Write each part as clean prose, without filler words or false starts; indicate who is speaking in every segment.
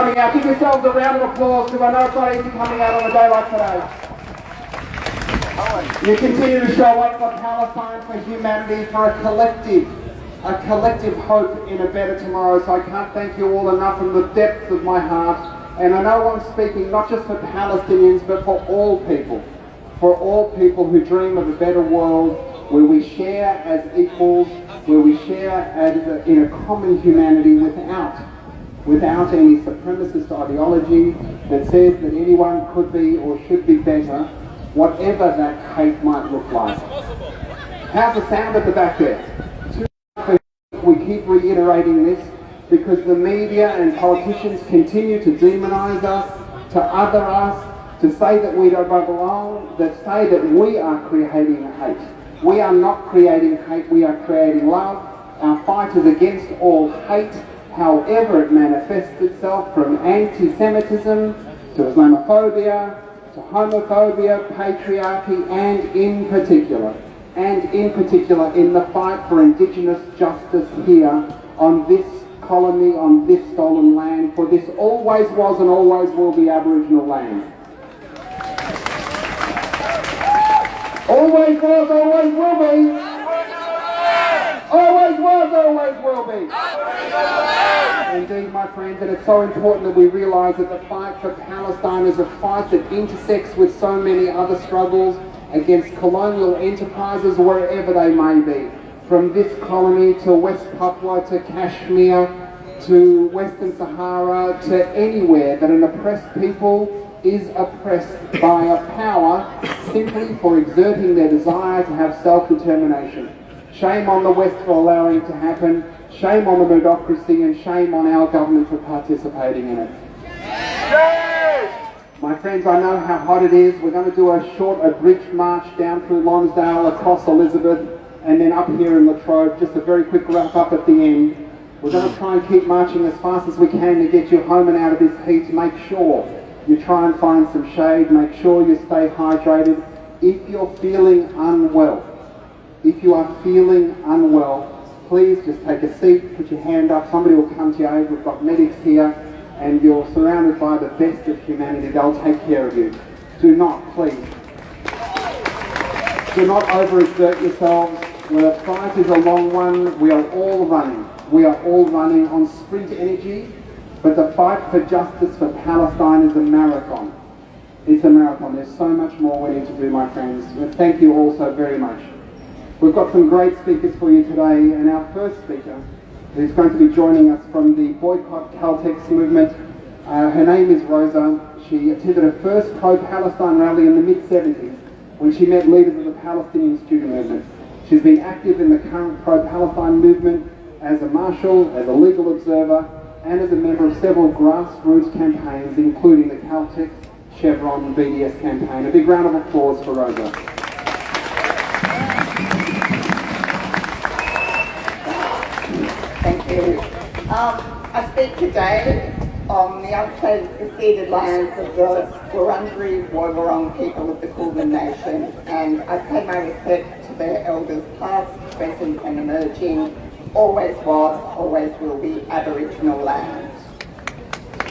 Speaker 1: Now give yourselves a round of applause because I know it's not easy coming out on a day like today. You continue to show up for Palestine, for humanity, for a collective hope in a better tomorrow. So I can't thank you all enough from the depths of my heart. And I know I'm speaking not just for Palestinians, but for all people who dream of a better world where we share as equals, where we share in a common humanity without any supremacist ideology that says that anyone could be or should be better, whatever that hate might look like. How's the sound at the back there? We keep reiterating this because the media and politicians continue to demonize us, to other us, to say that we don't belong, that say that we are creating hate. We are not creating hate, we are creating love. Our fight is against all hate, however it manifests itself, from anti-Semitism to Islamophobia, to homophobia, patriarchy, and in particular in the fight for Indigenous justice here on this colony, on this stolen land, for this always was and always will be Aboriginal land. Always was, always will be. Always was, always will be. Indeed, my friends, and it's so important that we realise that the fight for Palestine is a fight that intersects with so many other struggles against colonial enterprises wherever they may be. From this colony to West Papua to Kashmir to Western Sahara to anywhere that an oppressed people is oppressed by a power simply for exerting their desire to have self-determination. Shame on the West for allowing it to happen, shame on the Murdochracy, and shame on our government for participating in it. My friends, I know how hot it is. We're going to do a bridge march down through Lonsdale, across Elizabeth, and then up here in Latrobe. Just a very quick wrap up at the end. We're going to try and keep marching as fast as we can to get you home and out of this heat. Make sure you try and find some shade. Make sure you stay hydrated. If you're feeling unwell, please just take a seat, put your hand up, somebody will come to your aid. We've got medics here, and you're surrounded by the best of humanity. They'll take care of you. Do not overexert yourselves. The fight is a long one. We are all running on sprint energy, but the fight for justice for Palestine is a marathon. It's a marathon. There's so much more we need to do, my friends. Thank you all so very much. We've got some great speakers for you today, and our first speaker is going to be joining us from the Boycott Caltex movement. Her name is Rosa. She attended her first pro-Palestine rally in the mid-70s when she met leaders of the Palestinian student movement. She's been active in the current pro-Palestine movement as a marshal, as a legal observer, and as a member of several grassroots campaigns, including the Caltex, Chevron, BDS campaign. A big round of applause for Rosa.
Speaker 2: Thank you. I speak today on the unceded lands of the Wurundjeri Woiwurrung people of the Kulin Nation, and I pay my respect to their elders past, present and emerging, always was, always will be Aboriginal land.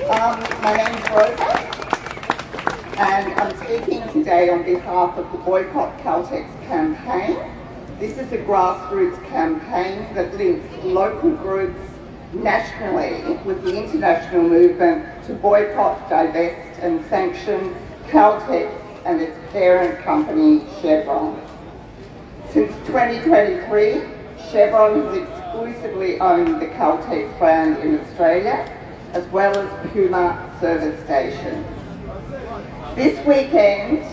Speaker 2: My name's Rosa, and I'm speaking today on behalf of the Boycott Caltex campaign. This is a grassroots campaign that links local groups nationally with the international movement to boycott, divest and sanction Caltex and its parent company Chevron. Since 2023, Chevron has exclusively owned the Caltex brand in Australia, as well as Puma service stations. This weekend,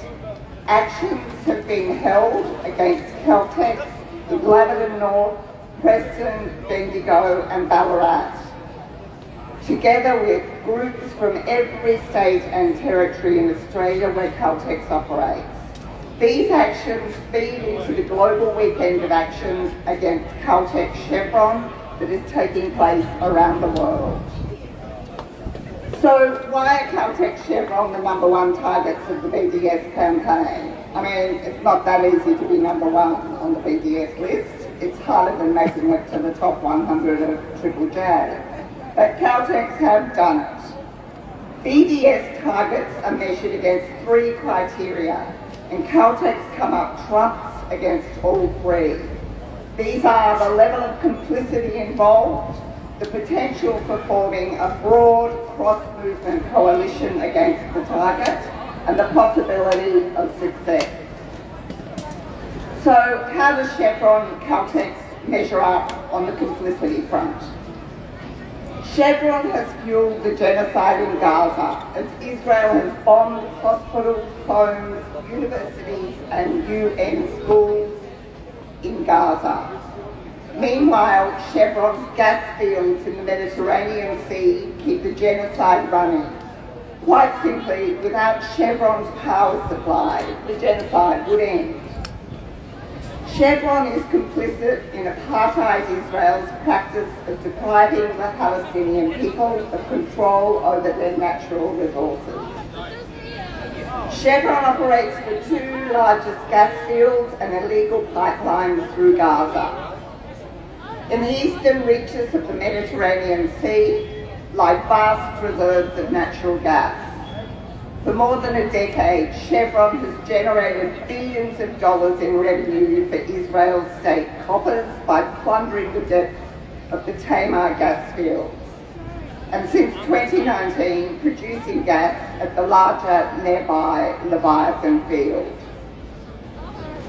Speaker 2: actions have been held against Caltex in Laverton North, Preston, Bendigo and Ballarat, together with groups from every state and territory in Australia where Caltex operates. These actions feed into the global weekend of actions against Caltex Chevron that is taking place around the world. So why are Caltex Chevron the number one targets of the BDS campaign? I mean, it's not that easy to be number one on the BDS list. It's harder than making it to the top 100 of Triple J. But Caltex have done it. BDS targets are measured against 3 criteria, and Caltex come up trumps against all 3. These are the level of complicity involved, the potential for forming a broad cross-movement coalition against the target, and the possibility of success. So how does Chevron Caltex measure up on the complicity front? Chevron has fueled the genocide in Gaza as Israel has bombed hospitals, homes, universities and UN schools in Gaza. Meanwhile, Chevron's gas fields in the Mediterranean Sea keep the genocide running. Quite simply, without Chevron's power supply, the genocide would end. Chevron is complicit in apartheid Israel's practice of depriving the Palestinian people of control over their natural resources. Chevron operates the 2 largest gas fields and illegal pipelines through Gaza. In the eastern reaches of the Mediterranean Sea lie vast reserves of natural gas. For more than a decade, Chevron has generated billions of dollars in revenue for Israel's state coffers by plundering the depths of the Tamar gas fields. And since 2019, producing gas at the larger nearby Leviathan field.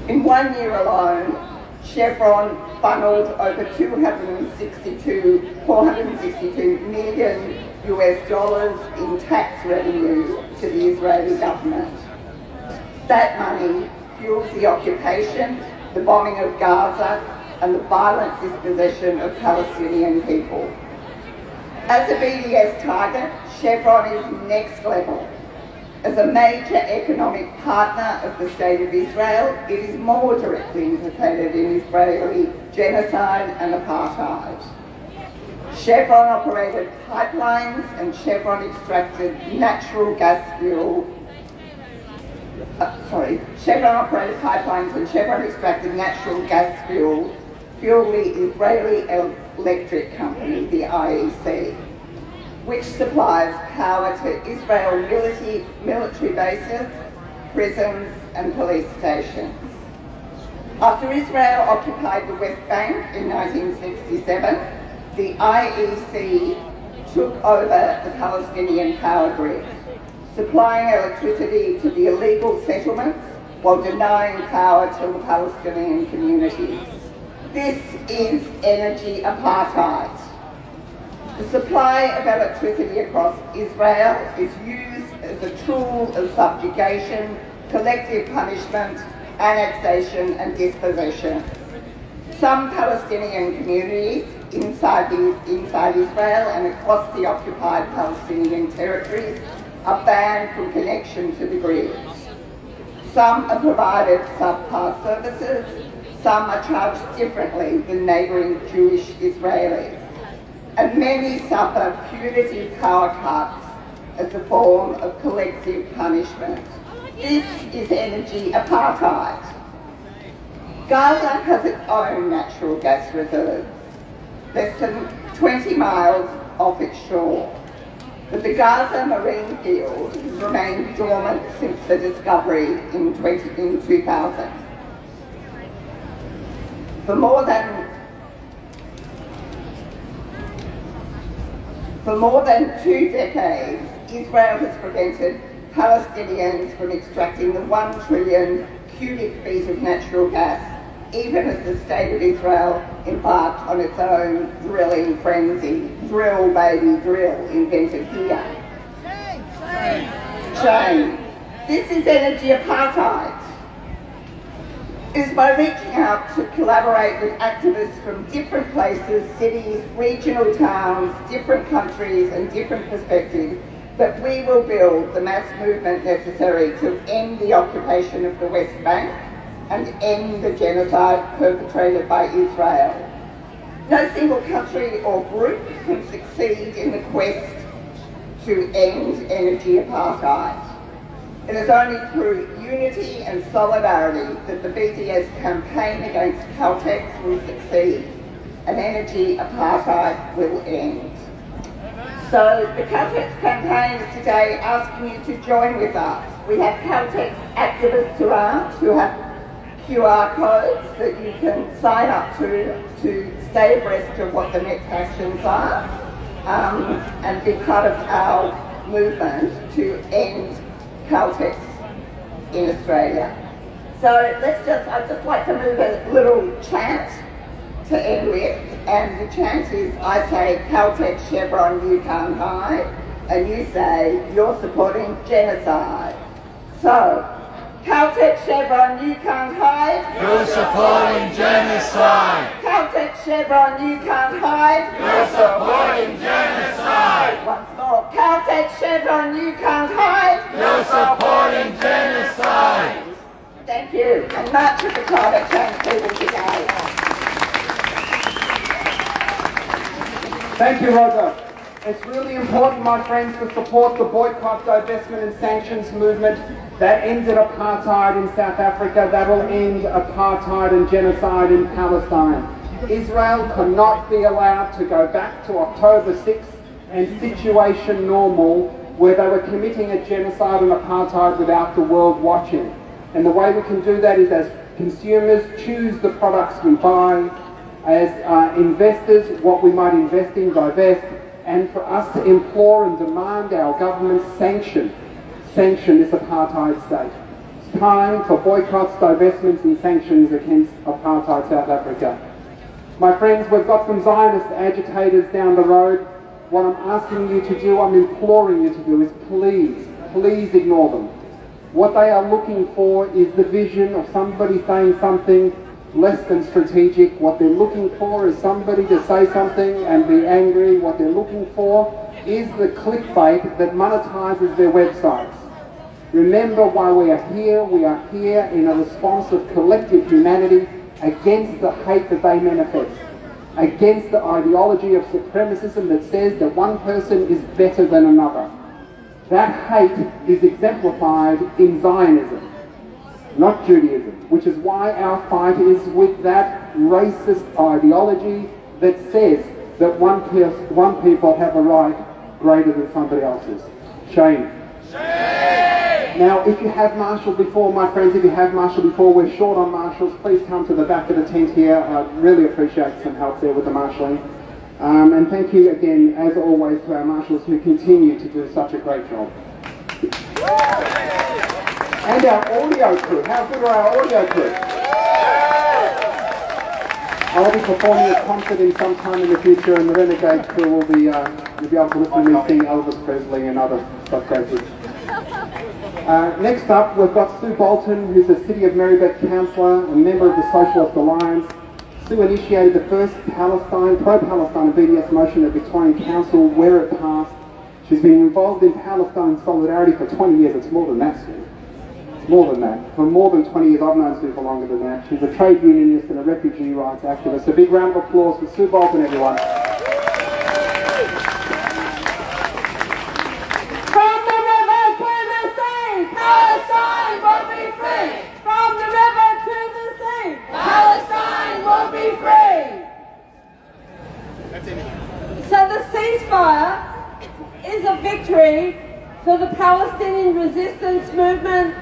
Speaker 2: In 1 year alone, Chevron funneled over 462 million US dollars in tax revenue to the Israeli government. That money fuels the occupation, the bombing of Gaza, and the violent dispossession of Palestinian people. As a BDS target, Chevron is next level. As a major economic partner of the State of Israel, it is more directly implicated in Israeli genocide and apartheid. Chevron operated pipelines and Chevron extracted natural gas fuel. Chevron operated pipelines and Chevron extracted natural gas fuel the Israeli electric company, the IEC, which supplies power to Israel military bases, prisons and police stations. After Israel occupied the West Bank in 1967, the IEC took over the Palestinian power grid, supplying electricity to the illegal settlements while denying power to the Palestinian communities. This is energy apartheid. The supply of electricity across Israel is used as a tool of subjugation, collective punishment, annexation and dispossession. Some Palestinian communities inside Israel and across the occupied Palestinian territories are banned from connection to the grid. Some are provided subpar services, some are charged differently than neighbouring Jewish Israelis, and many suffer punitive power cuts as a form of collective punishment. This is energy apartheid. Gaza has its own natural gas reserves, less than 20 miles off its shore. But the Gaza marine field has remained dormant since the discovery in 2000. For more than 2 decades, Israel has prevented Palestinians from extracting the 1 trillion cubic feet of natural gas, even as the State of Israel embarked on its own drilling frenzy. Drill, baby, drill, invented here. Shame. This is energy apartheid. It is by reaching out to collaborate with activists from different places, cities, regional towns, different countries and different perspectives that we will build the mass movement necessary to end the occupation of the West Bank and end the genocide perpetrated by Israel. No single country or group can succeed in the quest to end energy apartheid. It is only through unity and solidarity that the BDS campaign against Caltex will succeed and energy apartheid will end. So the Caltex campaign is today asking you to join with us. We have Caltex activists around who have QR codes that you can sign up to stay abreast of what the next actions are and be part of our movement to end Caltex in Australia. So I'd just like to move a little chant to end with, and the chant is, I say Caltex Chevron you can't hide, and you say you're supporting genocide. So, Caltex Chevron you can't hide,
Speaker 3: you're supporting genocide.
Speaker 2: Caltex Chevron you can't hide,
Speaker 3: you're supporting genocide.
Speaker 2: Once more, Caltex Chevron you can't hide,
Speaker 3: you're supporting genocide.
Speaker 2: Thank you, and march with the climate change people today.
Speaker 1: Thank you, Rosa. It's really important, my friends, to support the boycott, divestment and sanctions movement that ended apartheid in South Africa, that will end apartheid and genocide in Palestine. Israel cannot be allowed to go back to October 6th and situation normal, where they were committing a genocide and apartheid without the world watching. And the way we can do that is as consumers choose the products we buy, as investors what we might invest in, divest, and for us to implore and demand our government sanction this apartheid state. It's time for boycotts, divestments and sanctions against apartheid South Africa. My friends, we've got some Zionist agitators down the road. What I'm asking you to do, I'm imploring you to do, is please ignore them. What they are looking for is the vision of somebody saying something less than strategic. What they're looking for is somebody to say something and be angry. What they're looking for is the clickbait that monetizes their websites. Remember why we are here. We are here in a response of collective humanity against the hate that they manifest, against the ideology of supremacism that says that one person is better than another. That hate is exemplified in Zionism, not Judaism, which is why our fight is with that racist ideology that says that one people have a right greater than somebody else's. Shame. Now, if you have marshalled before, my friends, if you have marshalled before, we're short on marshals. Please come to the back of the tent here. I'd really appreciate some help there with the marshalling. And thank you again, as always, to our marshals who continue to do such a great job. And our audio crew. How good are our audio crew? I'll be performing a concert in some time in the future, and the Renegade crew will be, you'll be able to listen to me sing Elvis Presley and other stuff great. Next up, we've got Sue Bolton, who's a City of Marybeth councillor and member of the Socialist Alliance. Sue initiated the first pro-Palestine BDS motion at Victorian Council, where it passed. She's been involved in Palestine solidarity for 20 years. It's more than that, Sue. It's more than that. For more than 20 years, I've known Sue for longer than that. She's a trade unionist and a refugee rights activist. A big round of applause for Sue Bolton, everyone.
Speaker 4: From the river to the sea, Palestine will be free. From the river to the sea, Palestine will be free. So the ceasefire is a victory for the Palestinian resistance movement,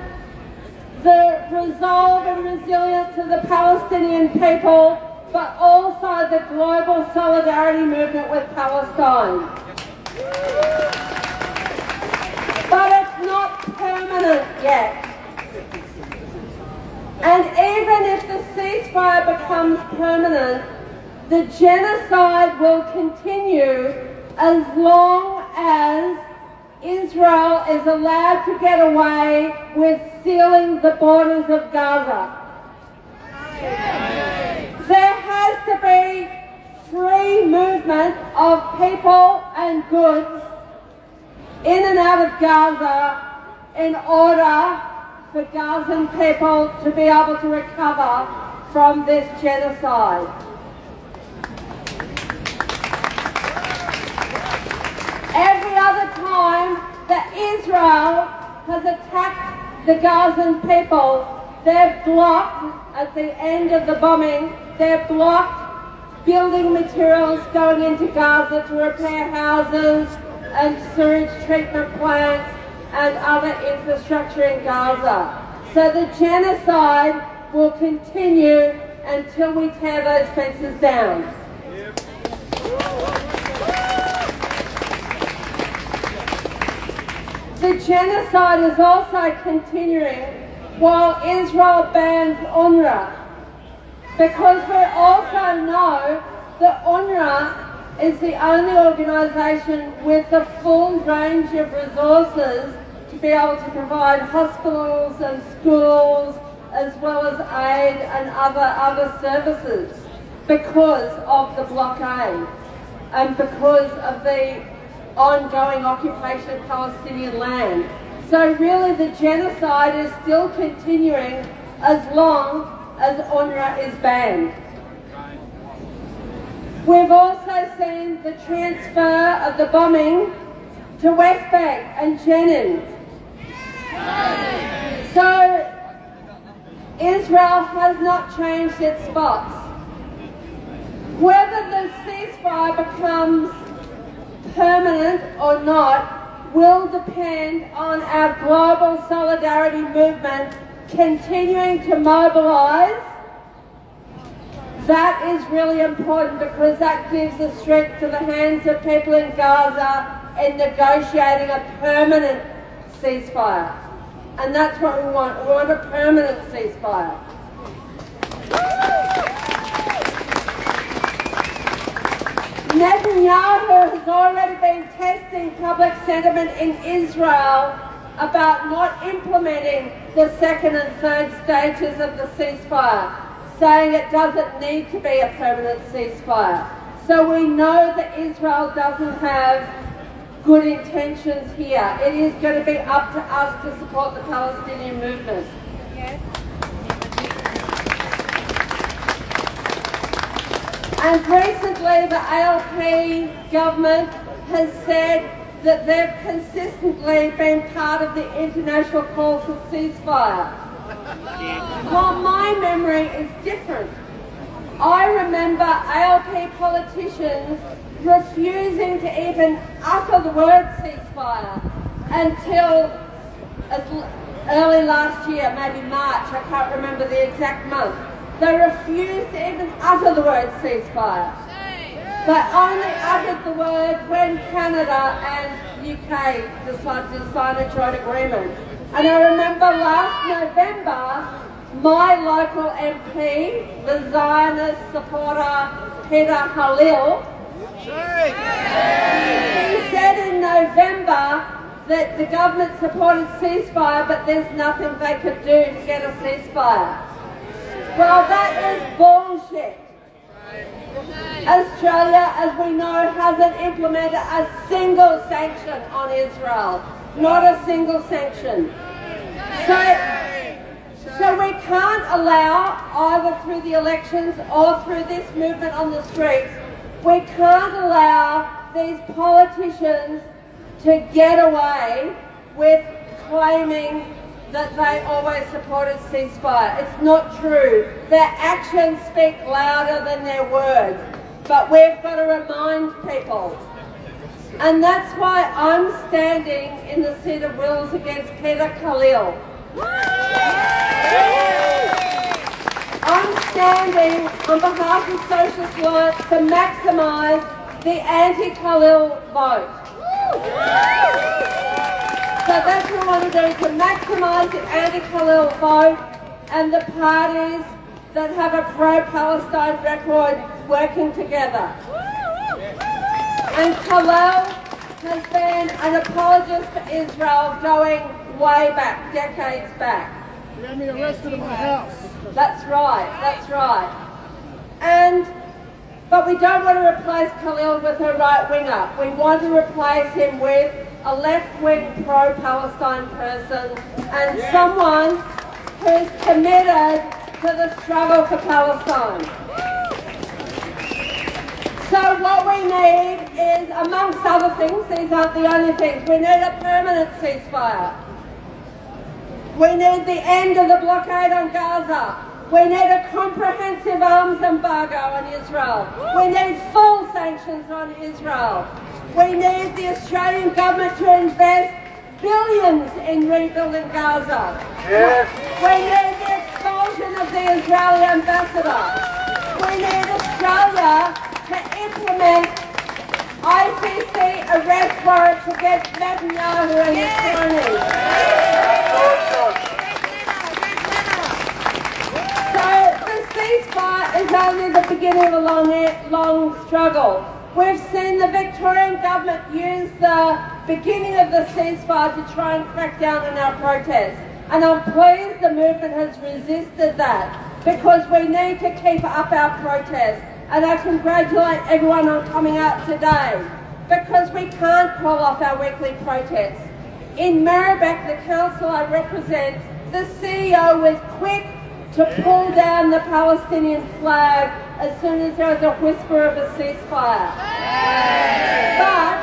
Speaker 4: the resolve and resilience of the Palestinian people, but also the global solidarity movement with Palestine. But it's not permanent yet. And even if the ceasefire becomes permanent, the genocide will continue as long as Israel is allowed to get away with sealing the borders of Gaza. There has to be free movement of people and goods in and out of Gaza in order for Gazan people to be able to recover from this genocide. Every other time that Israel has attacked the Gazan people, they've blocked, at the end of the bombing, they've blocked building materials going into Gaza to repair houses and sewage treatment plants and other infrastructure in Gaza. So the genocide will continue until we tear those fences down. The genocide is also continuing while Israel bans UNRWA, because we also know that UNRWA is the only organisation with the full range of resources to be able to provide hospitals and schools as well as aid and other services because of the blockade and because of the ongoing occupation of Palestinian land. So really the genocide is still continuing as long as UNRWA is banned. We've also seen the transfer of the bombing to West Bank and Jenin. So Israel has not changed its spots. Whether the ceasefire becomes permanent or not will depend on our global solidarity movement continuing to mobilise. That is really important because that gives the strength to the hands of people in Gaza in negotiating a permanent ceasefire. And that's what we want. We want a permanent ceasefire. Netanyahu has already been testing public sentiment in Israel about not implementing the second and third stages of the ceasefire, saying it doesn't need to be a permanent ceasefire. So we know that Israel doesn't have good intentions here. It is going to be up to us to support the Palestinian movement. Yes. And recently the ALP government has said that they've consistently been part of the international call for ceasefire. Well, my memory is different. I remember ALP politicians refusing to even utter the word ceasefire until early last year, maybe March, I can't remember the exact month. They refused to even utter the word ceasefire. They only uttered the word when Canada and UK decided to sign a joint agreement. And I remember last November, my local MP, the Zionist supporter Peter Khalil, he said in November that the government supported ceasefire, but there's nothing they could do to get a ceasefire. Well, that is bullshit. Australia, as we know, hasn't implemented a single sanction on Israel. Not a single sanction. So we can't allow, either through the elections or through this movement on the streets, we can't allow these politicians to get away with claiming that they always supported ceasefire. It's not true. Their actions speak louder than their words. But we've got to remind people. And that's why I'm standing in the seat of Wills against Peter Khalil. I'm standing on behalf of Socialist Alliance to maximise the anti-Khalil vote. So that's what we want to do, to maximise the anti-Khalil vote and the parties that have a pro-Palestine record working together. And Khalil has been an apologist for Israel going way back, decades back.
Speaker 5: You had me arrested in my house.
Speaker 4: That's right, that's right. But we don't want to replace Khalil with a right-winger. We want to replace him with a left-wing pro-Palestine person and someone who's committed to the struggle for Palestine. So what we need is, amongst other things, these aren't the only things, we need a permanent ceasefire. We need the end of the blockade on Gaza. We need a comprehensive arms embargo on Israel. We need full sanctions on Israel. We need the Australian government to invest billions in rebuilding Gaza.
Speaker 1: Yes.
Speaker 4: We need the expulsion of the Israeli ambassador. We need Australia to implement ICC arrest warrant to get Netanyahu and his cronies. So the ceasefire is only the beginning of a long struggle. We've seen the Victorian government use the beginning of the ceasefire to try and crack down on our protests. And I'm pleased the movement has resisted that, because we need to keep up our protests. And I congratulate everyone on coming out today, because we can't call off our weekly protests. In Maribek, the council I represent, the CEO was quick to pull down the Palestinian flag as soon as there was a whisper of a ceasefire. But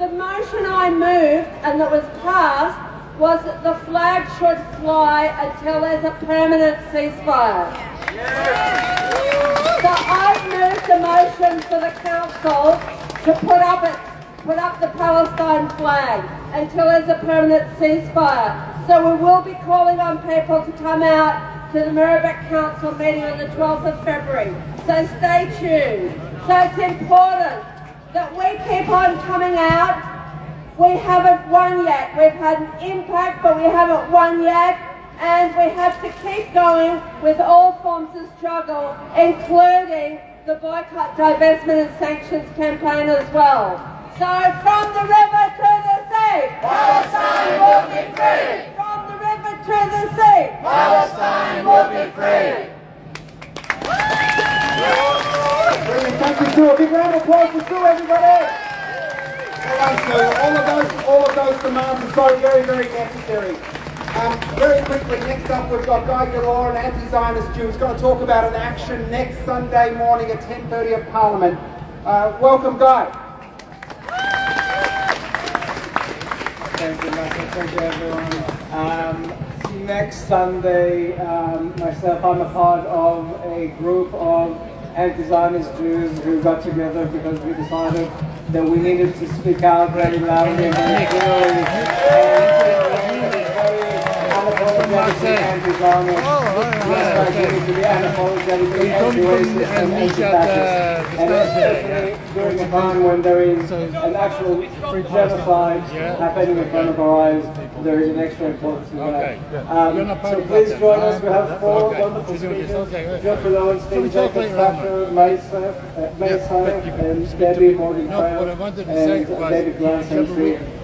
Speaker 4: the motion I moved and that was passed was that the flag should fly until there's a permanent ceasefire. So I've moved a motion for the council to put up the Palestine flag until there's a permanent ceasefire. So we will be calling on people to come out to the Mirabek Council meeting on the 12th of February. So stay tuned. So it's important that we keep on coming out. We haven't won yet. We've had an impact, but we haven't won yet. And we have to keep going with all forms of struggle, including the boycott, divestment and sanctions campaign as well. So from the river to the sea,
Speaker 3: Palestine will be free.
Speaker 4: From the river to the sea,
Speaker 3: Palestine will be free.
Speaker 1: Brilliant, thank you, Sue. A big round of applause for Sue, everybody. Well done, Sue. All of those demands are so very, very necessary. Very quickly, next up we've got Guy Galore, an anti-Zionist Jew, who's going to talk about an action next Sunday morning at 10:30 at Parliament. Welcome, Guy.
Speaker 6: Thank you, Michael. Thank you, everyone. Next Sunday, myself, I'm a part of a group of anti-Zionist Jews who got together because we decided that we needed to speak out very loudly and very clearly. Unapologetically anti-Zionist, just like we need to be unapologetically anti-racist and anti-fascist. And especially during a time when there is an actual genocide happening in front of our eyes, there is an extra importance to that. So please join us. We have four wonderful speakers: Jeffrey Lowenstein, Jacob Thatcher, Mesa, and Debbie Morgan-Trail, and David Grant.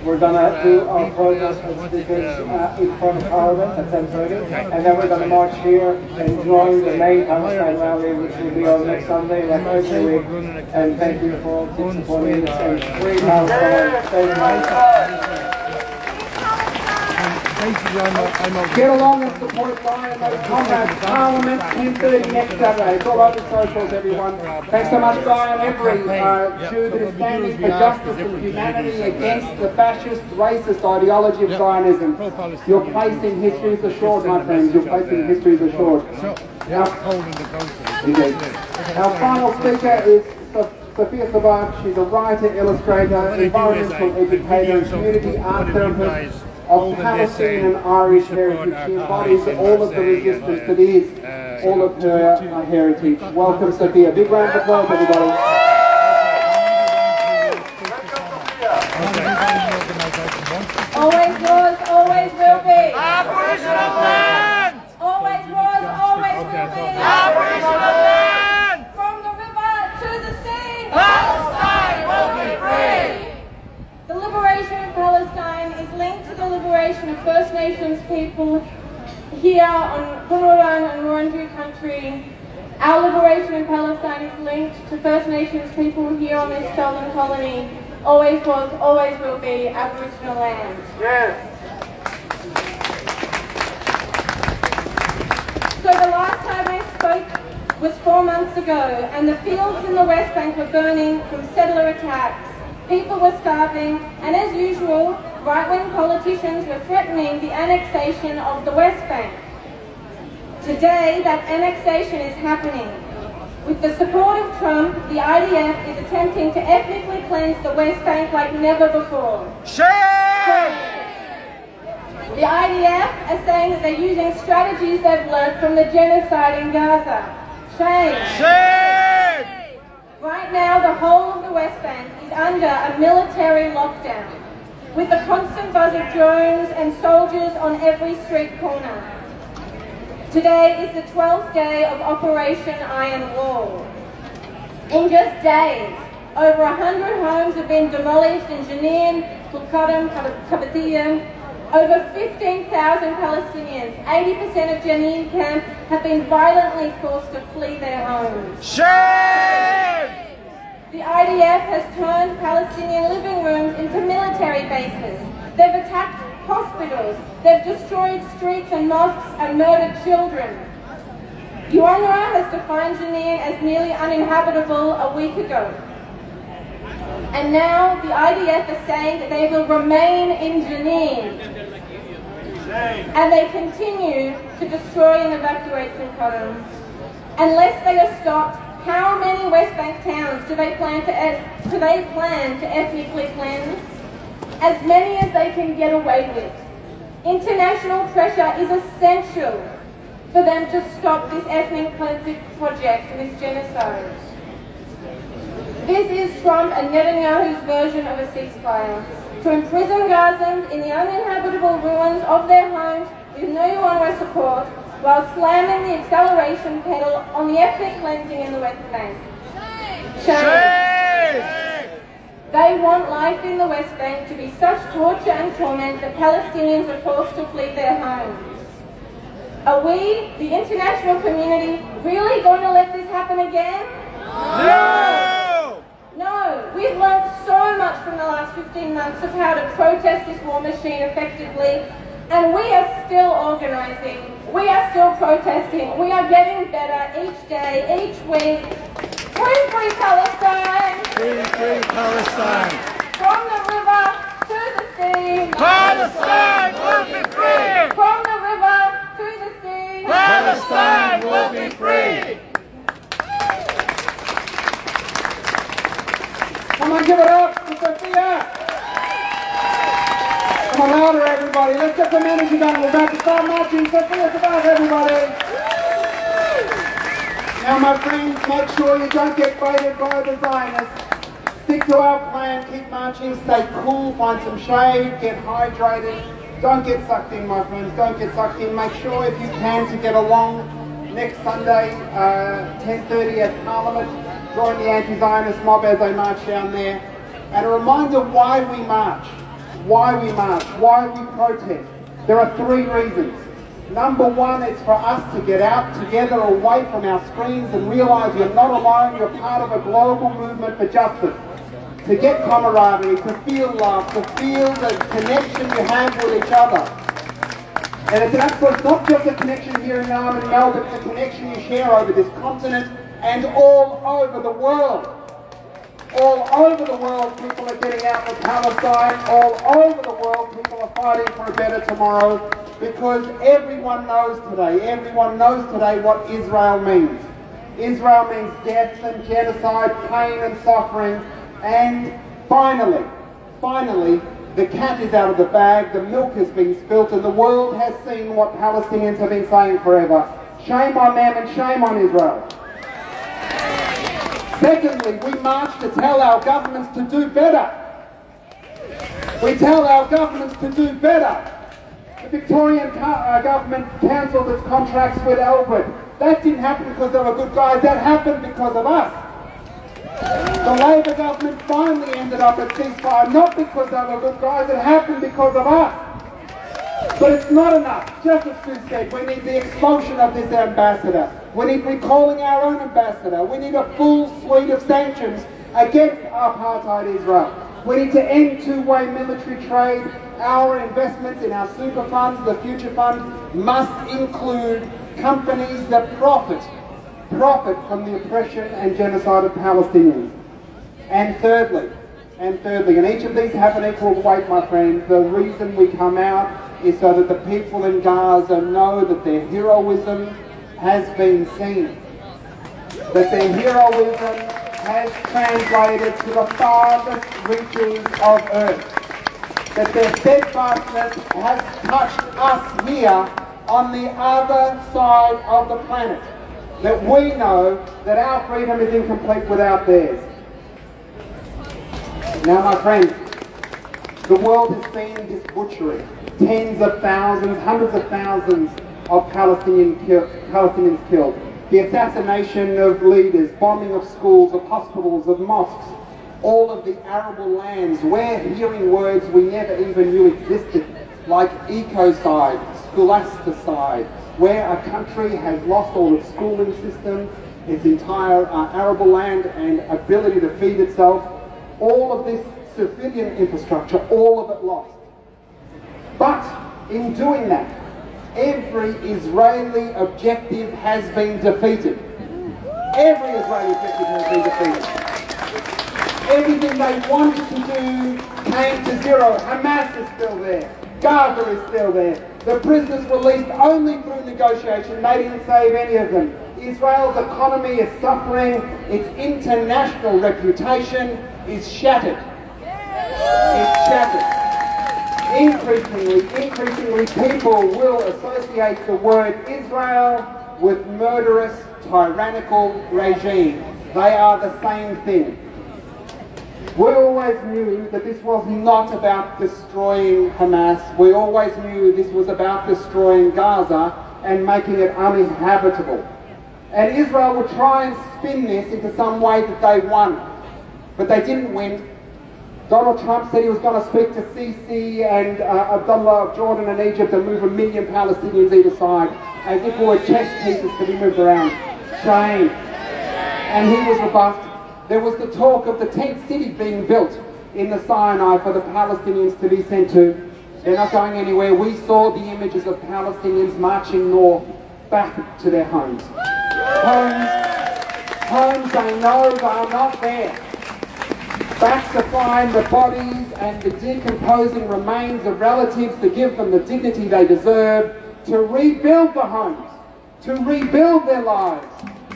Speaker 6: We're going to do our protest with speakers in front of Parliament at 10:30, and then we're going to march here and join the main Palestine rally, which will be on next Sunday, like every week. And thank you for supporting us, and free Palestine. Stay Palestine. Get along and support Guy and those comrades. Parliament, 10:30 next Saturday. It's all over socials, everyone. Thanks so much, Guy, and every Jew that is standing for justice and humanity against the fascist, racist ideology of Zionism. Your place in history is assured, my friends. Your place in history is assured. Our final speaker is Sophia Savard. She's a writer, illustrator, environmental educator, and community art therapist of Palestinian and Irish heritage. She embodies all of the resistance that is all of her heritage. Welcome, Sophia. Big round of applause, everybody.
Speaker 4: always was, always will be.
Speaker 3: Aboriginal land!
Speaker 4: Always was, always will be.
Speaker 3: Aboriginal land!
Speaker 4: From the river to the sea,
Speaker 3: Palestine will be free!
Speaker 4: The liberation of Palestine is linked to the liberation of First Nations people here on Wurrung and Wurundjeri country. Our liberation in Palestine is linked to First Nations people here on this stolen colony. Always was, always will be Aboriginal land.
Speaker 1: Yes.
Speaker 4: So the last time I spoke was 4 months ago, and the fields in the West Bank were burning from settler attacks. People were starving, and as usual, right-wing politicians were threatening the annexation of the West Bank. Today, that annexation is happening. With the support of Trump, the IDF is attempting to ethnically cleanse the West Bank like never before.
Speaker 3: Shame!
Speaker 4: The IDF are saying that they're using strategies they've learned from the genocide in Gaza. Shame!
Speaker 3: Shame!
Speaker 4: Right now, the whole of the West Bank is under a military lockdown, with the constant buzz of drones and soldiers on every street corner. Today is the 12th day of Operation Iron Wall. In just days, over 100 homes have been demolished in Jenin, Tulkarm, Kabatia. Over 15,000 Palestinians, 80% of Jenin camp, have been violently forced to flee their homes.
Speaker 3: Shame!
Speaker 4: The IDF has turned Palestinian living rooms into military bases. They've attacked hospitals. They've destroyed streets and mosques and murdered children. UNRWA has defined Jenin as nearly uninhabitable a week ago. And now the IDF are saying that they will remain in Jenin. And they continue to destroy and evacuate Tulkarm. Unless they are stopped, how many West Bank towns do they plan to ethnically cleanse? As many as they can get away with. International pressure is essential for them to stop this ethnic cleansing project, this genocide. This is Trump and Netanyahu's version of a ceasefire. To imprison Gazans in the uninhabitable ruins of their homes with no UNRWA support, while slamming the acceleration pedal on the ethnic cleansing in the West Bank. Shame! They want life in the West Bank to be such torture and torment that Palestinians are forced to flee their homes. Are we, the international community, really going to let this happen again?
Speaker 3: No!
Speaker 4: No, we've learned so much from the last 15 months of how to protest this war machine effectively, and we are still organising, we are still protesting, we are getting better each day, each week. Free, free Palestine!
Speaker 3: Free, free Palestine!
Speaker 4: From the river to the sea!
Speaker 3: Palestine will be free!
Speaker 4: From the river to the sea!
Speaker 3: Palestine will be free!
Speaker 1: Come on, give it up for Sophia! Come on, louder, everybody. Let's get some energy going. We're about to start marching. Sophia's about, everybody. Now, my friends, make sure you don't get baited by the Zionists. Stick to our plan. Keep marching. Stay cool. Find some shade. Get hydrated. Don't get sucked in, my friends. Don't get sucked in. Make sure, if you can, to get along next Sunday, 10:30 at Parliament. Join the anti-Zionist mob as they march down there. And a reminder why we march. Why we march, why we protest. There are three reasons. Number one, it's for us to get out together away from our screens and realise you're not alone, you're part of a global movement for justice. To get camaraderie, to feel love, to feel the connection you have with each other. And it's not just a connection here in Naarm and Melbourne, it's a connection you share over this continent and all over the world. All over the world, people are getting out for Palestine. All over the world, people are fighting for a better tomorrow, because everyone knows today what Israel means. Israel means death and genocide, pain and suffering. And finally, the cat is out of the bag, the milk has been spilt, and the world has seen what Palestinians have been saying forever. Shame on them and shame on Israel. Secondly, we march to tell our governments to do better. We tell our governments to do better. The Victorian government cancelled its contracts with Albert. That didn't happen because they were good guys, that happened because of us. The Labor government finally ended up at ceasefire, not because they were good guys, it happened because of us. But it's not enough. Just as Stu said, we need the expulsion of this ambassador. We need recalling our own ambassador. We need a full suite of sanctions against apartheid Israel. We need to end two-way military trade. Our investments in our super funds, the future fund, must include companies that profit from the oppression and genocide of Palestinians. And thirdly, and each of these have an equal weight, my friends. The reason we come out is so that the people in Gaza know that their heroism has been seen. That their heroism has translated to the farthest reaches of earth. That their steadfastness has touched us here on the other side of the planet. That we know that our freedom is incomplete without theirs. Now, my friends, the world has seen this butchery. Tens of thousands, hundreds of thousands of Palestinians killed. The assassination of leaders, bombing of schools, of hospitals, of mosques, all of the arable lands. We're hearing words we never even knew existed, like ecocide, scholasticide, where a country has lost all its schooling system, its entire arable land and ability to feed itself. All of this civilian infrastructure, all of it lost. But in doing that, every Israeli objective has been defeated. Every Israeli objective has been defeated. Everything they wanted to do came to zero. Hamas is still there. Gaza is still there. The prisoners released only through negotiation. They didn't save any of them. Israel's economy is suffering. Its international reputation is shattered. It's shattered. Increasingly, people will associate the word Israel with murderous, tyrannical regime. They are the same thing. We always knew that this was not about destroying Hamas. We always knew this was about destroying Gaza and making it uninhabitable. And Israel would try and spin this into some way that they won. But they didn't win. Donald Trump said he was going to speak to Sisi and Abdullah of Jordan and Egypt and move 1 million Palestinians either side, as if it were chess pieces to be moved around. Shame. And he was rebuffed. There was the talk of the 10th city being built in the Sinai for the Palestinians to be sent to. They're not going anywhere. We saw the images of Palestinians marching north back to their homes. Homes they know they are not there. Back to find the bodies and the decomposing remains of relatives to give them the dignity they deserve, to rebuild the homes, to rebuild their lives,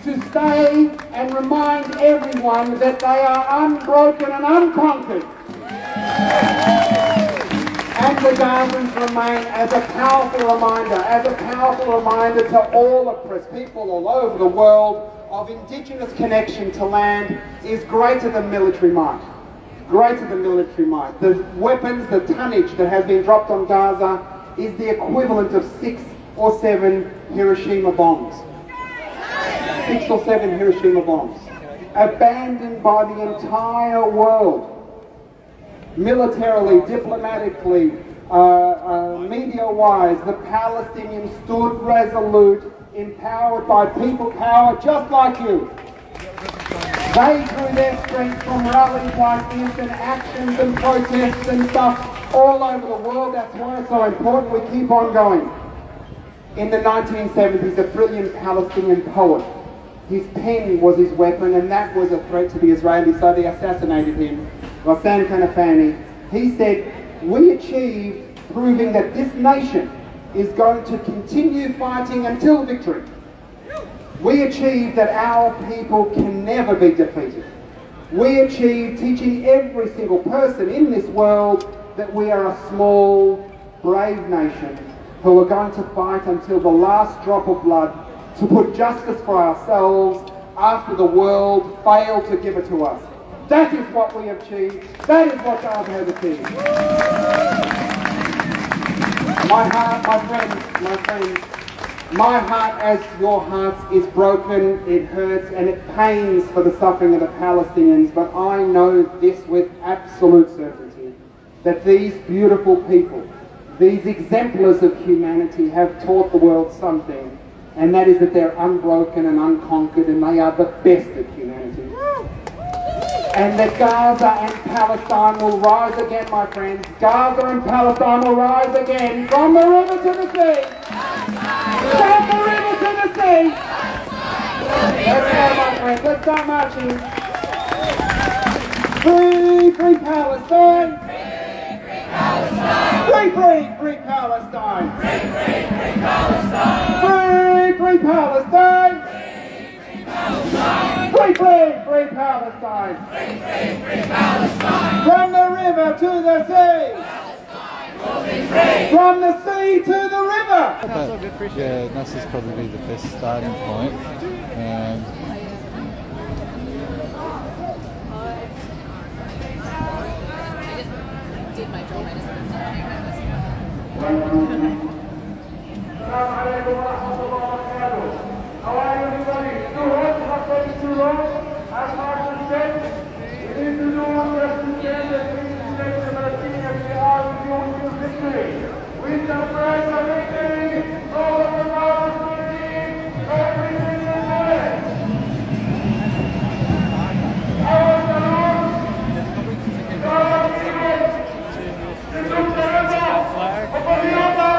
Speaker 1: to stay and remind everyone that they are unbroken and unconquered. And the Gazans remain as a powerful reminder to all oppressed people all over the world of indigenous connection to land is greater than military might. Greater than military might. The weapons, the tonnage that has been dropped on Gaza is the equivalent of 6 or 7 Hiroshima bombs. 6 or 7 Hiroshima bombs. Abandoned by the entire world. Militarily, diplomatically, media-wise, the Palestinians stood resolute, empowered by people power just like you. They drew their strength from rallies like this and actions and protests and stuff all over the world. That's why it's so important we keep on going. In the 1970s, a brilliant Palestinian poet, his pen was his weapon, and that was a threat to the Israelis, so they assassinated him. Ghassan Kanafani. He said, "We achieved proving that this nation is going to continue fighting until victory. We achieved that our people can never be defeated. We achieved teaching every single person in this world that we are a small, brave nation who are going to fight until the last drop of blood to put justice for ourselves after the world failed to give it to us." That is what we have achieved. That is what Gaza has achieved. My heart, my friends, my heart as your hearts is broken, it hurts and it pains for the suffering of the Palestinians, but I know this with absolute certainty, that these beautiful people, these exemplars of humanity have taught the world something, and that is that they're unbroken and unconquered, and they are the best of humanity. And that Gaza and Palestine will rise again, my friends. Gaza and Palestine will rise again from the river to the sea. From the river to the sea. Let's go, my friends. Let's start marching. Free, free Palestine. Free, free, free Palestine. Free, free, free Palestine. Free, free Palestine. Free, free, free Palestine. Palestine.
Speaker 3: Free, free, free Palestine.
Speaker 1: From the river to the sea.
Speaker 3: Palestine will be free.
Speaker 1: From the sea to the river.
Speaker 3: Yeah, this is probably the best starting point.
Speaker 1: Assalamu alaikum wa rahmatullahi wa barakatuh. How are you, everybody? Do what? Not taking too long. As Martin said, we need to do what we have to do. We need to make the Palestinians we are with you until victory. We celebrate the victory over the Palestinians. Everything is there. Our Lord, God of Israel, the Lord upon the altar.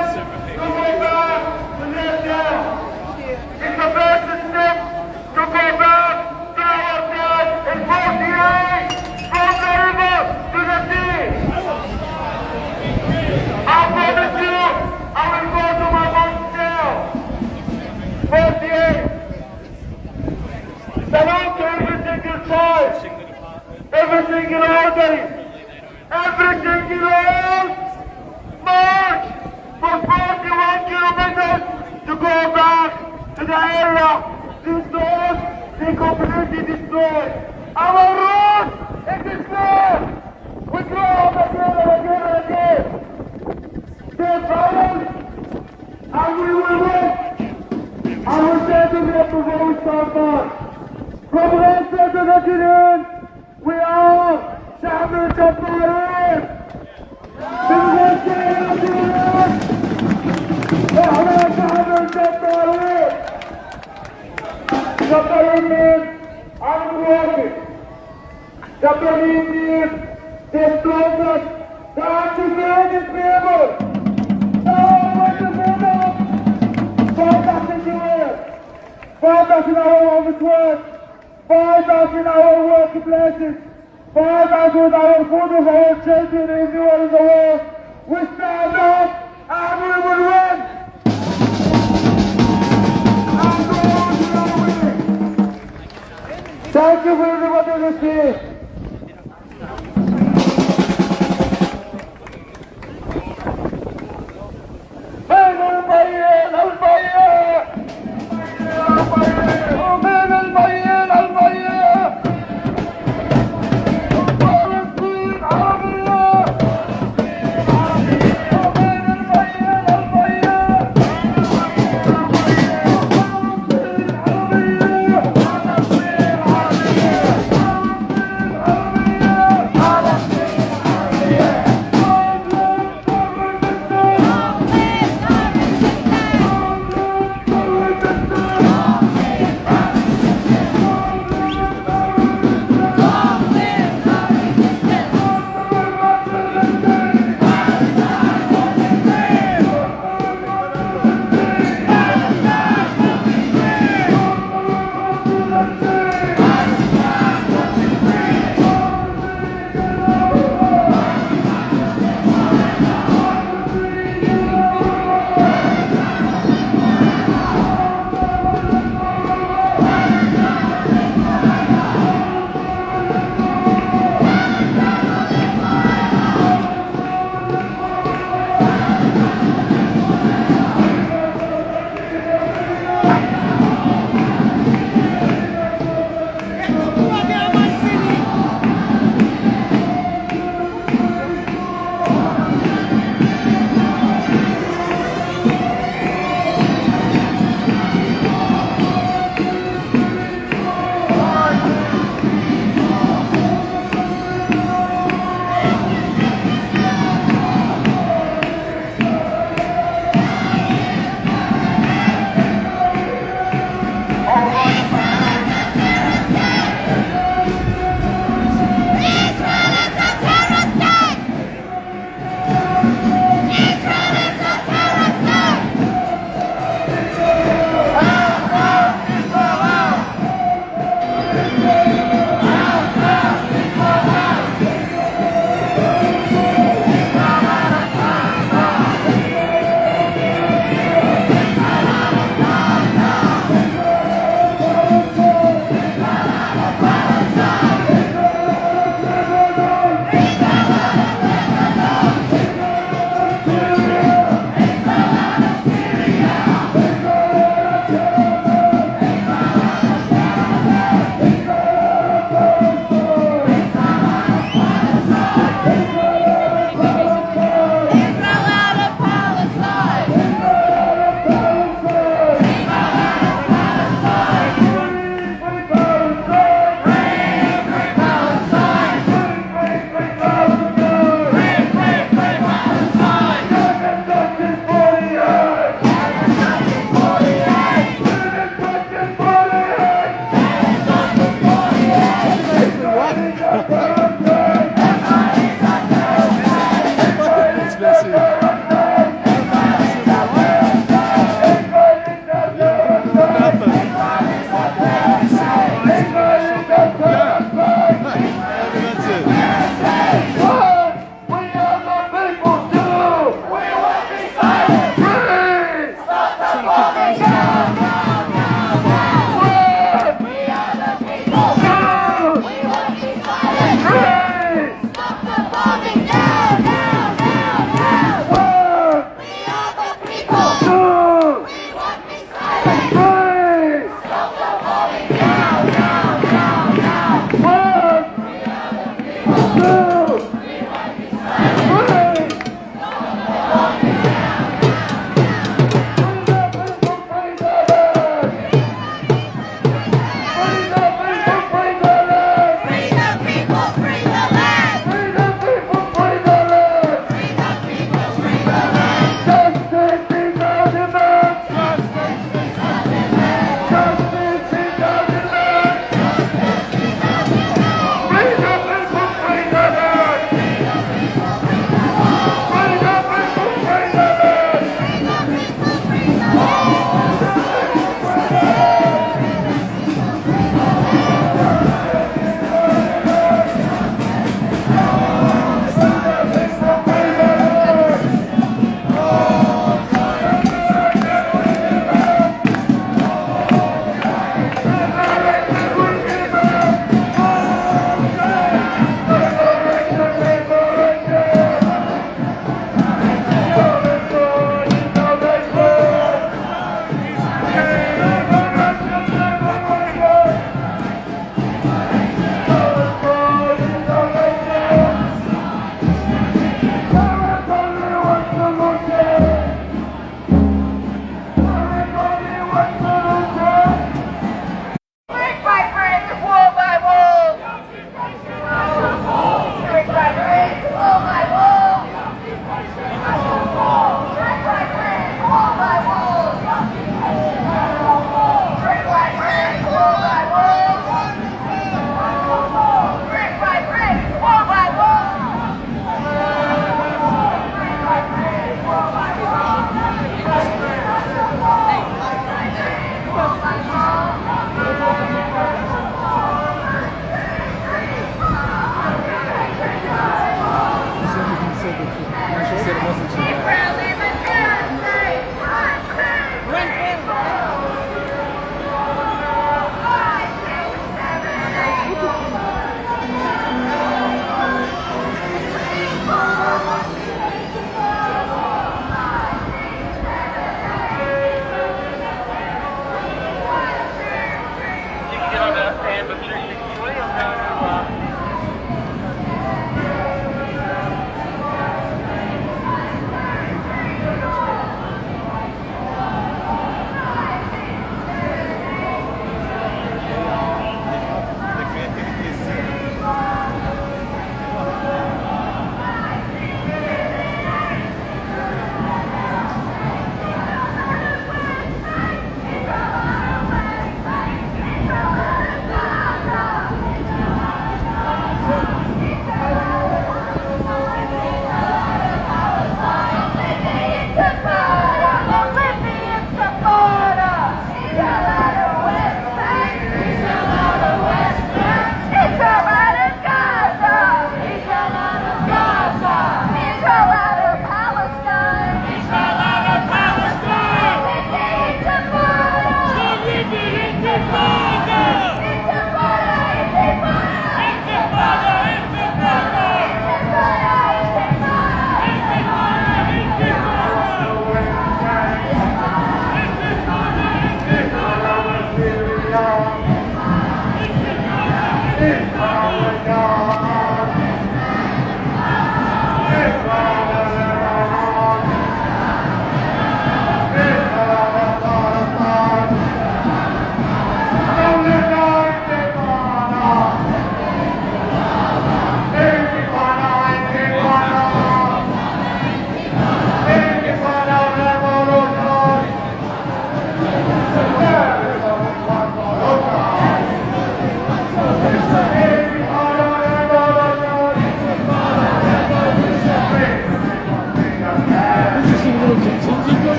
Speaker 1: It's the first step to go back to our God in 48 from the river to the sea. I promise you, I will go to my mom's cell. 48. Salam to every single child, every single organ, every single old. March for 41 kilometers to go back to the area. These doors, they completely destroyed. Our road is destroyed. We drove again and again and again. They followed, and we will win. I will say to them before we start march. From Leicester to the Gideon, we are champions of Naarm. Japanese means the strongest, the anti-Zionist people. Oh, what the people! Fight us in the air. Fight us in our office work. Fight us in our workplaces. Fight us with our food of our children everywhere in the world. We stand up and we will win. And we will win. Thank you for everybody listening.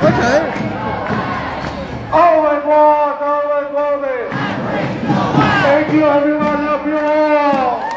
Speaker 3: Okay.
Speaker 6: Au revoir, thank you everyone, love you all.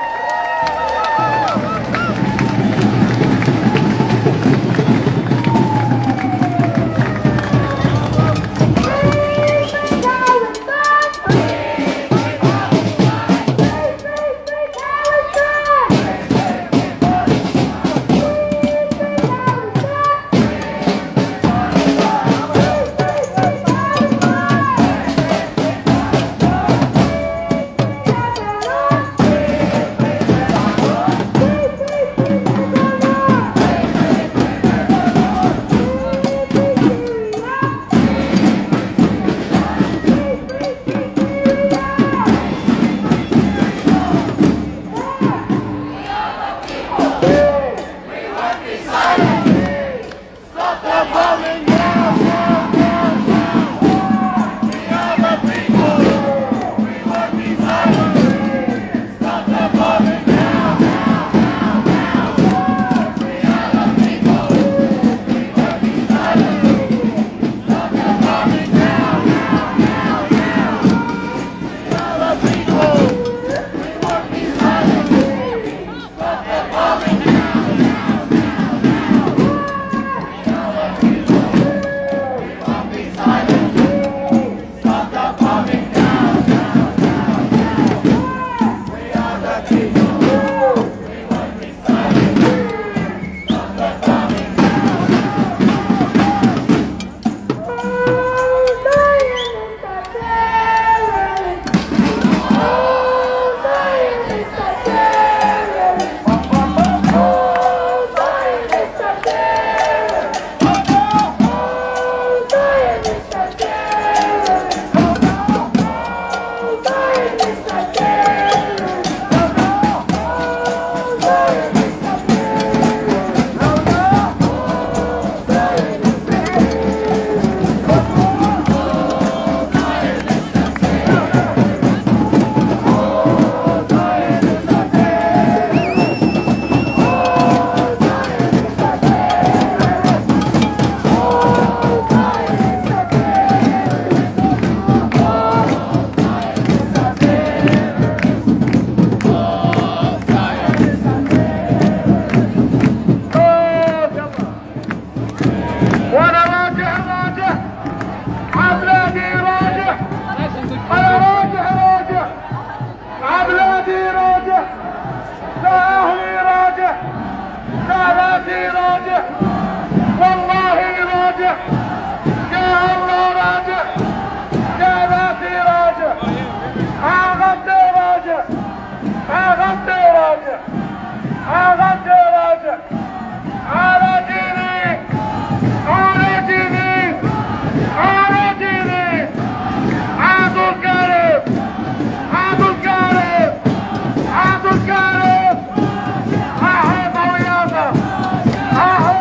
Speaker 7: Ah,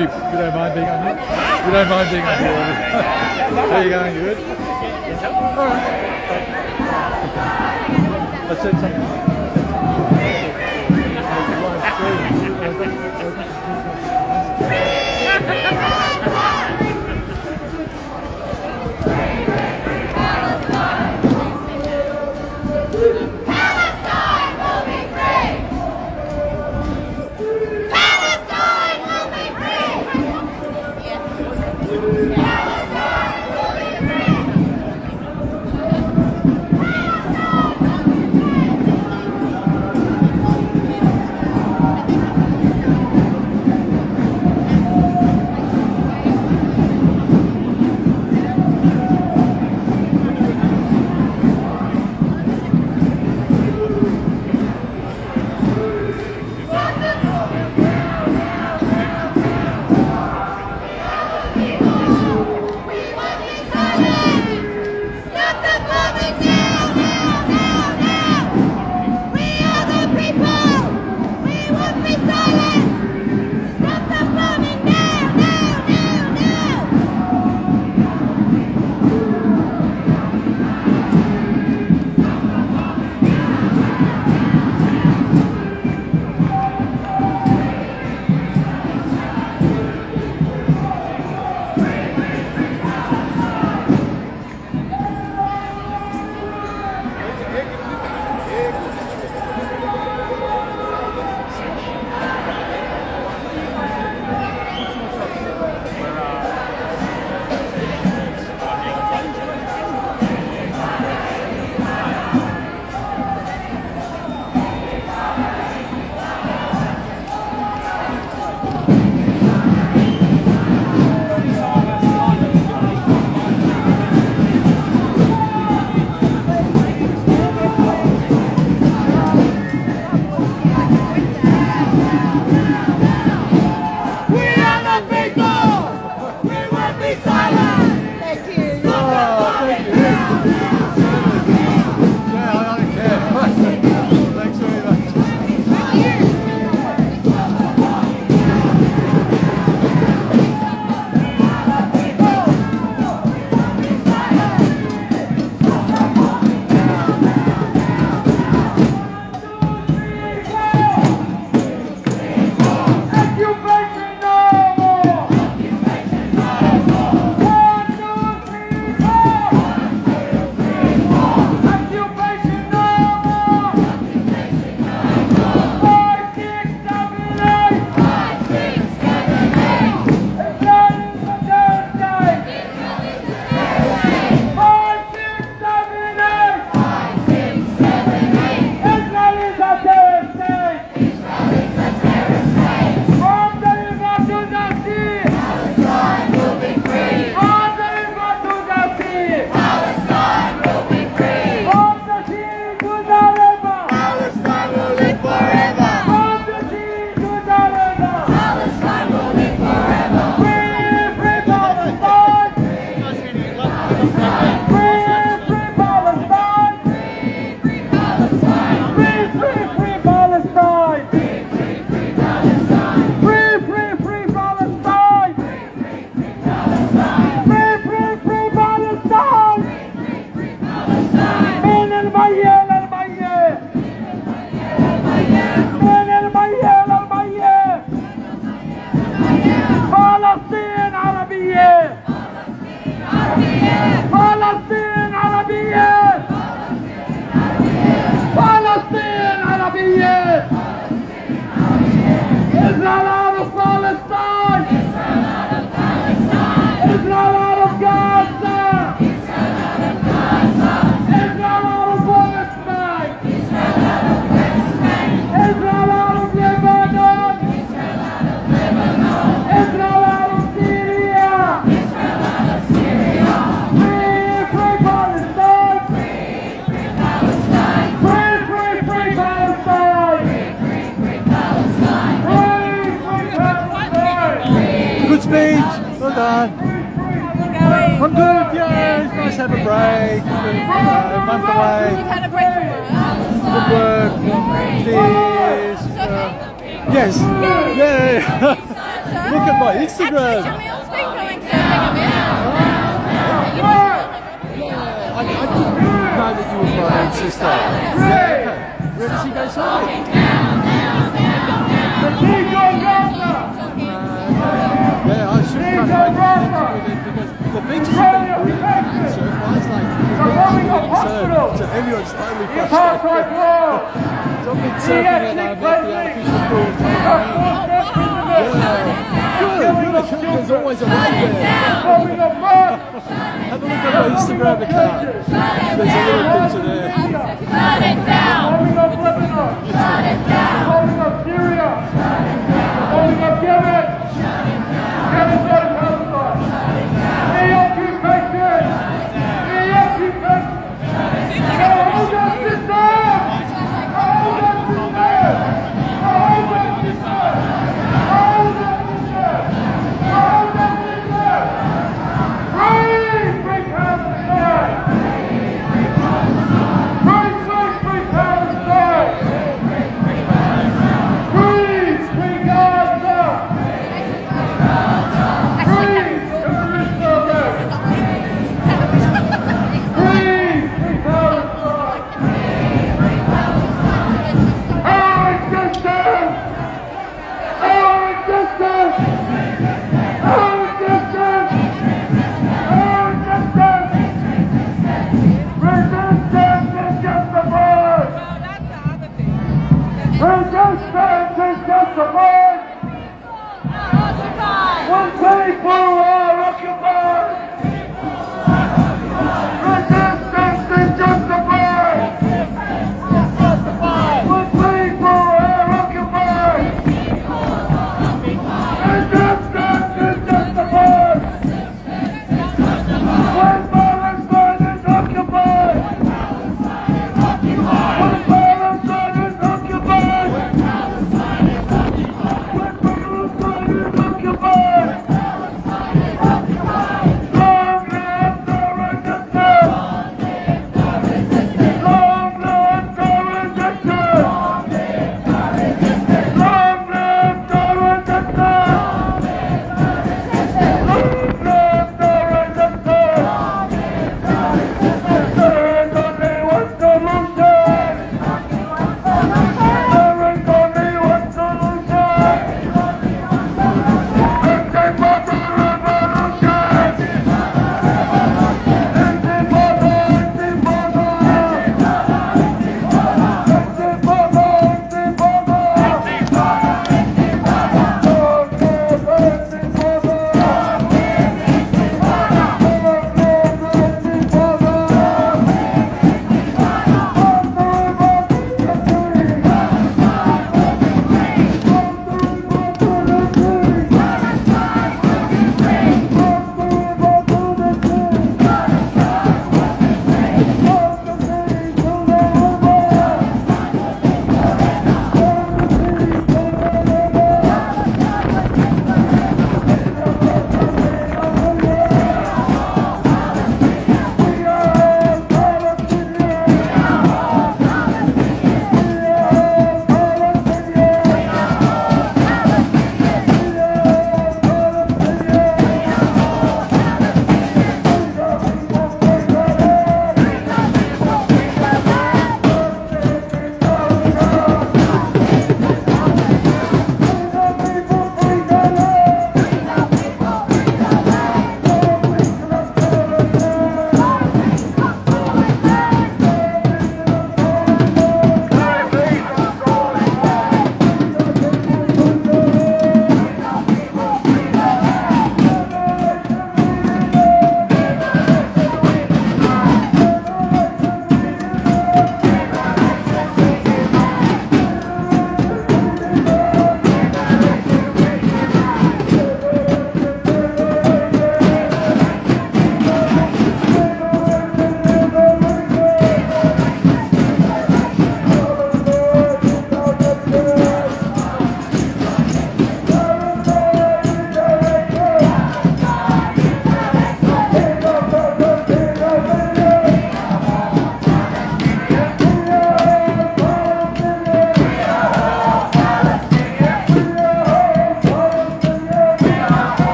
Speaker 3: you don't mind being on here? You don't mind being on here? There you going, good? Alright. I said something. I'm good, yeah, it's nice to have a break, a month away.
Speaker 7: You've had a break from
Speaker 3: Good work, from this, yes, yeah. Look at my Instagram.
Speaker 7: Jamil's been going surfing a bit.
Speaker 3: I didn't know that you were my own sister. Yeah, okay. Where does he go surfing? Yeah, I should kind of make it because the beaches have been brilliant surf-wise. Like, so everyone's totally frustrated. So I've been surfing and I met the artificial pools. Yeah, there's always a line there. Have a look at my Instagram account. There's a little picture there.
Speaker 7: Shut it down. Shut it down.
Speaker 5: Holding up Syria. Holding up Yemen. Yemen's not a Palestine. The occupation. The occupation. Hold up system. Hold up system. Hold up system. Hold up system. Hold up system. Free Palestine. Free Palestine. Free Gaza. Free Jerusalem. Free Palestine. Our existence. Our existence. Our existence. Our existence. Resistance is justified. Resistance is justified. When people are occupied. Resistance is justified. When people are occupied. Resistance is justified. When Palestine is occupied. When Palestine is occupied. When Palestine is occupied.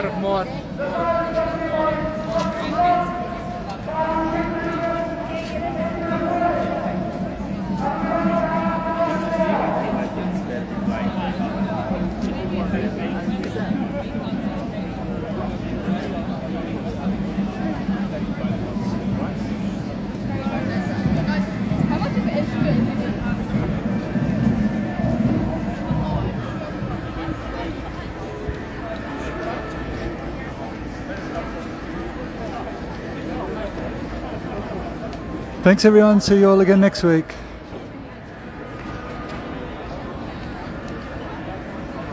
Speaker 3: lot of more. Thanks everyone, see you all again next week.